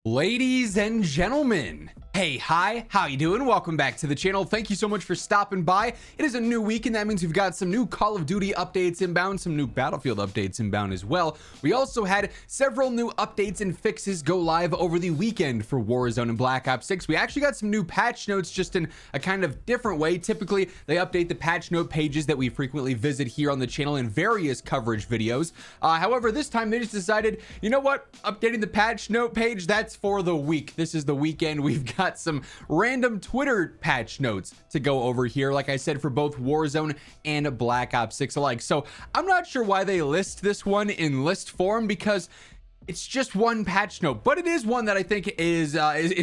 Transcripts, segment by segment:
Ladies and gentlemen, hey, hi, how you doing? Welcome back to the channel. Thank you so much for stopping by. It is a new week, and that means we've got some new Call of Duty updates inbound, some new Battlefield updates inbound as well. We also had several new updates and fixes go live over the weekend for Warzone and Black Ops 6. We actually got some new patch notes just in a kind of different way. Typically, they update the patch note pages that we frequently visit here on the channel in various coverage videos. However, this time they just decided, you know what? Updating the patch note page, that's for the week. This is the weekend. We've got some random Twitter patch notes to go over here, like I said, for both Warzone and Black Ops 6 alike. So I'm not sure why they list this one in list form, because it's just one patch note, but it is one that I think is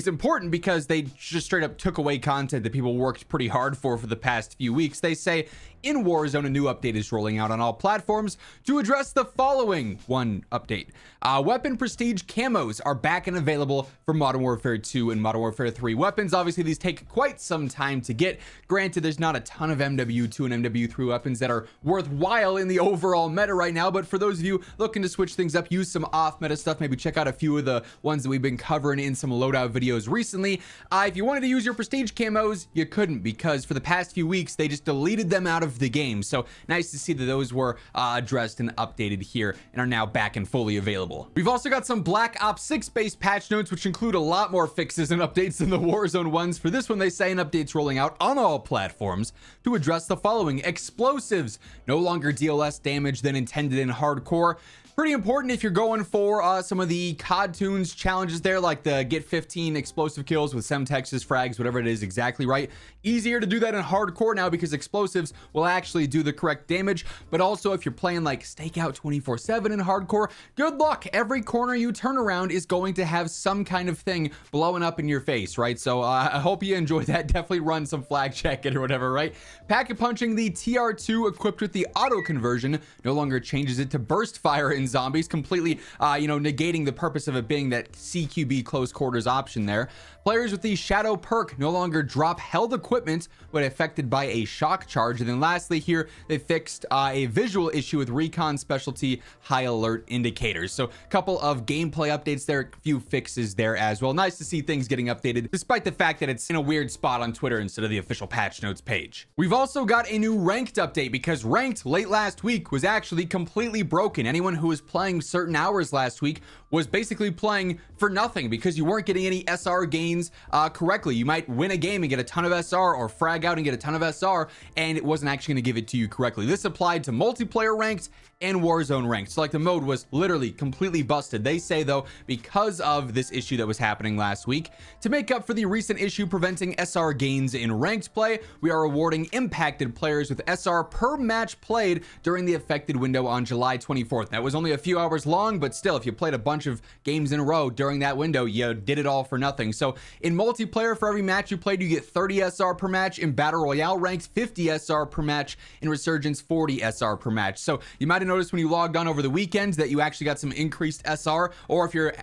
important because they just straight up took away content that people worked pretty hard for the past few weeks. They say, in Warzone, a new update is rolling out on all platforms to address the following one update. Weapon prestige camos are back and available for Modern Warfare 2 and Modern Warfare 3 weapons. Obviously, these take quite some time to get. Granted, there's not a ton of MW2 and MW3 weapons that are worthwhile in the overall meta right now, but for those of you looking to switch things up, use some off-meta stuff, maybe check out a few of the ones that we've been covering in some loadout videos recently. If you wanted to use your prestige camos, you couldn't, because for the past few weeks, they just deleted them out of the game. So nice to see that those were addressed and updated here and are now back and fully available. We've also got some Black Ops 6 based patch notes, which include a lot more fixes and updates than the Warzone ones. For this one, they say an update's rolling out on all platforms to address the following: explosives no longer deal less damage than intended in hardcore. Pretty important if you're going for some of the COD tunes challenges there, like the get 15 explosive kills with Semtex's frags, whatever it is, exactly right. Easier to do that in hardcore now because explosives will actually do the correct damage. But also if you're playing like stakeout 24/7 in hardcore, good luck. Every corner you turn around is going to have some kind of thing blowing up in your face, right? So I hope you enjoy that. Definitely run some flag check or whatever, right? Packet punching, the TR2 equipped with the auto conversion no longer changes it to burst fire in zombies, completely negating the purpose of it being that CQB close quarters option there. Players with the shadow perk no longer drop held equipment when affected by a shock charge. And then lastly here, they fixed a visual issue with recon specialty high alert indicators. So a couple of gameplay updates there, a few fixes there as well. Nice to see things getting updated, despite the fact that it's in a weird spot on Twitter instead of the official patch notes page. We've also got a new ranked update, because ranked late last week was actually completely broken. Anyone who was playing certain hours last week was basically playing for nothing because you weren't getting any SR gains correctly. You might win a game and get a ton of SR, or frag out and get a ton of SR, and it wasn't actually going to give it to you correctly. This applied to multiplayer ranked and Warzone ranked. So like the mode was literally completely busted. They say though, because of this issue that was happening last week, to make up for the recent issue preventing SR gains in ranked play, we are awarding impacted players with SR per match played during the affected window on July 24th. That was only a few hours long, but still, if you played a bunch of games in a row during that window, you did it all for nothing. So in multiplayer, for every match you played, you get 30 SR per match. In Battle Royale ranked, 50 SR per match. In Resurgence, 40 SR per match. So you might have noticed when you logged on over the weekend that you actually got some increased SR, or if you're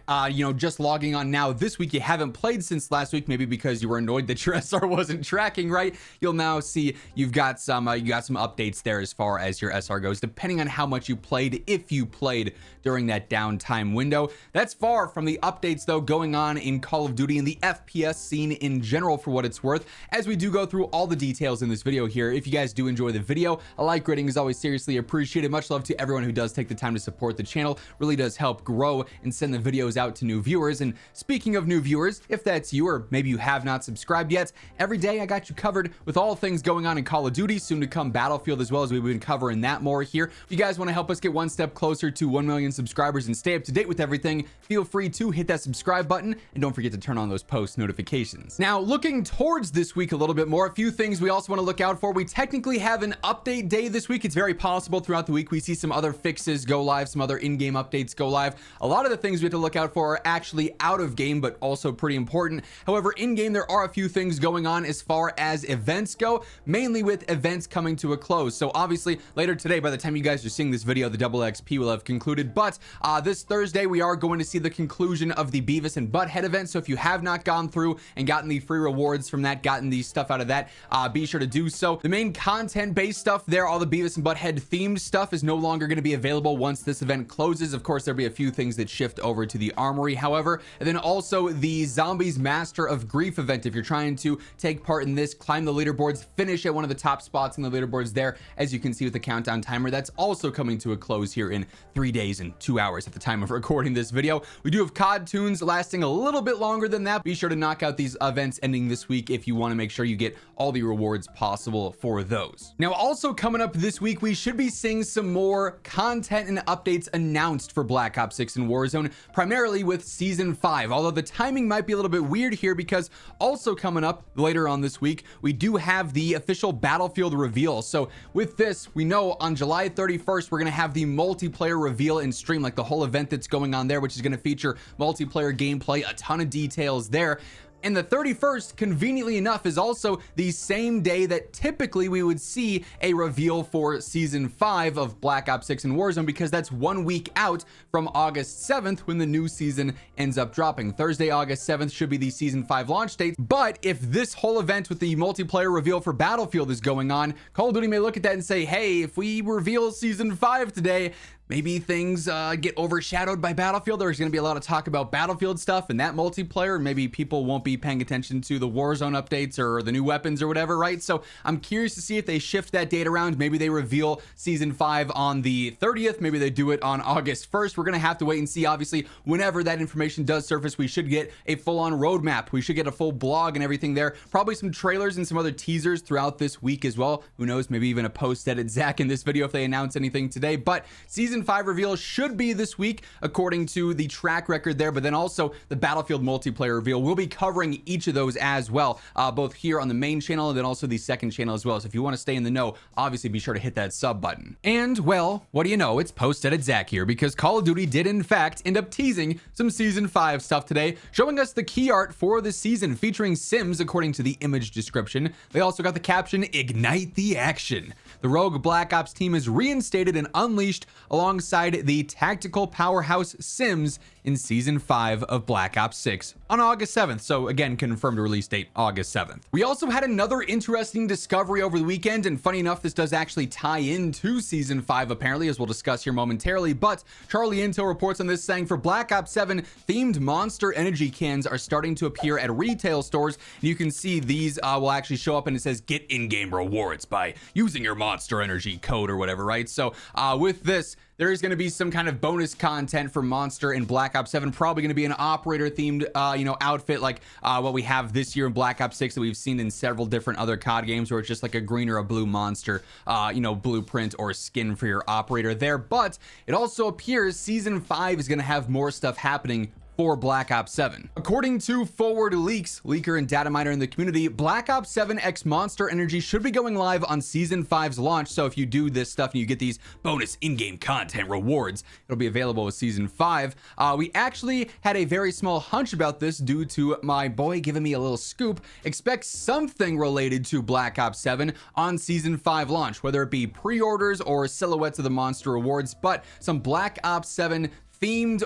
just logging on now this week, you haven't played since last week, maybe because you were annoyed that your SR wasn't tracking right, you'll now see you've got some updates there as far as your SR goes, depending on how much you played, if you played during that downtime window. That's far from the updates though going on in Call of Duty and the FPS scene in general, for what it's worth, as we do go through all the details in this video here. If you guys do enjoy the video, a like rating is always seriously appreciated. Much love to everyone who does take the time to support the channel. Really does help grow and send the videos out to new viewers. And speaking of new viewers, if that's you, or maybe you have not subscribed yet, every day I got you covered with all things going on in Call of Duty, soon to come Battlefield as well, as we've been covering that more here. If you guys want to help us get one step closer to 1 million subscribers and stay up to date with everything, feel free to hit that subscribe button, and don't forget to turn on those post notifications. Now, looking towards this week a little bit more, a few things we also want to look out for. We technically have an update day this week. It's very possible throughout the week we see some other fixes go live, some other in-game updates go live. A lot of the things we have to look out for are actually out of game, but also pretty important. However, in-game there are a few things going on as far as events go, mainly with events coming to a close. So obviously later today, by the time you guys are seeing this video, the double XP will have concluded, but this Thursday we are going to see the conclusion of the Beavis and Butthead event. So if you have not gone through and gotten the free rewards from that, gotten the stuff out of that, be sure to do so. The main content based stuff there, all the Beavis and Butthead themed stuff, is no longer longer going to be available once this event closes. Of course, there'll be a few things that shift over to the armory, however, and then also the Zombies Master of Grief event. If you're trying to take part in this, climb the leaderboards, finish at one of the top spots in the leaderboards there, as you can see with the countdown timer, that's also coming to a close here in 3 days and 2 hours at the time of recording this video. We do have COD tunes lasting a little bit longer than that. Be sure to knock out these events ending this week if you want to make sure you get all the rewards possible for those. Now, also coming up this week, we should be seeing some more content and updates announced for Black Ops 6 and Warzone, primarily with Season 5, although the timing might be a little bit weird here because also coming up later on this week, we do have the official Battlefield reveal. So with this, we know on July 31st, we're going to have the multiplayer reveal in stream, like the whole event that's going on there, which is going to feature multiplayer gameplay, a ton of details there. And the 31st, conveniently enough, is also the same day that typically we would see a reveal for Season 5 of Black Ops 6 and Warzone, because that's 1 week out from August 7th when the new season ends up dropping. Thursday, August 7th should be the Season 5 launch date. But if this whole event with the multiplayer reveal for Battlefield is going on, Call of Duty may look at that and say, hey, if we reveal Season 5 today, maybe things get overshadowed by Battlefield. There's going to be a lot of talk about Battlefield stuff and that multiplayer. Maybe people won't be paying attention to the Warzone updates or the new weapons or whatever, right? So I'm curious to see if they shift that date around. Maybe they reveal Season 5 on the 30th. Maybe they do it on August 1st. We're going to have to wait and see. Obviously, whenever that information does surface, we should get a full-on roadmap. We should get a full blog and everything there. Probably some trailers and some other teasers throughout this week as well. Who knows? Maybe even a post-edit Zach in this video if they announce anything today. But Season 5 reveal should be this week according to the track record there, but then also the Battlefield multiplayer reveal. We'll be covering each of those as well, both here on the main channel and then also the second channel as well. So if you want to stay in the know, obviously be sure to hit that sub button. And well, what do you know, it's post-edit Zach here, because Call of Duty did in fact end up teasing some Season 5 stuff today, showing us the key art for the season featuring Sims according to the image description. They also got the caption, "Ignite the action." The Rogue Black Ops team is reinstated and unleashed alongside the tactical powerhouse Sims in Season 5 of Black Ops 6 on August 7th. So again, confirmed release date August 7th. We also had another interesting discovery over the weekend, and funny enough, this does actually tie into Season 5 apparently, as we'll discuss here momentarily, but Charlie Intel reports on this saying for Black Ops 7, themed Monster Energy cans are starting to appear at retail stores, and you can see these will actually show up and it says get in-game rewards by using your Monster Energy code or whatever, right? So with this, there is going to be some kind of bonus content for Monster in Black Ops 7, probably going to be an operator themed, outfit like what we have this year in Black Ops 6 that we've seen in several different other COD games, where it's just like a green or a blue monster, blueprint or skin for your operator there. But it also appears Season 5 is going to have more stuff happening for Black Ops 7. According to Forward Leaks, leaker and data miner in the community, Black Ops 7 X Monster Energy should be going live on Season 5's launch. So if you do this stuff and you get these bonus in-game content rewards, it'll be available with Season 5. We actually had a very small hunch about this due to my boy giving me a little scoop. Expect something related to Black Ops 7 on Season 5 launch, whether it be pre-orders or silhouettes of the monster rewards, but some Black Ops 7 themed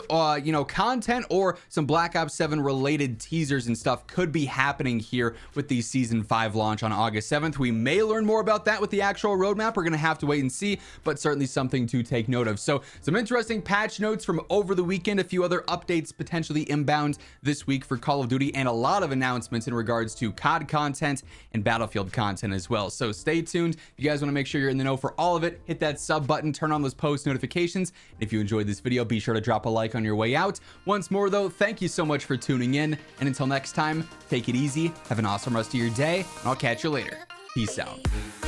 content or some Black Ops 7 related teasers and stuff could be happening here with the Season 5 launch on August 7th. We may learn more about that with the actual roadmap. We're going to have to wait and see, but certainly something to take note of. So some interesting patch notes from over the weekend, a few other updates potentially inbound this week for Call of Duty, and a lot of announcements in regards to COD content and Battlefield content as well. So stay tuned. If you guys want to make sure you're in the know for all of it, hit that sub button, turn on those post notifications. And if you enjoyed this video, be sure to drop a like on your way out. Once more though, thank you so much for tuning in, and until next time, take it easy, have an awesome rest of your day, and I'll catch you later. Peace out.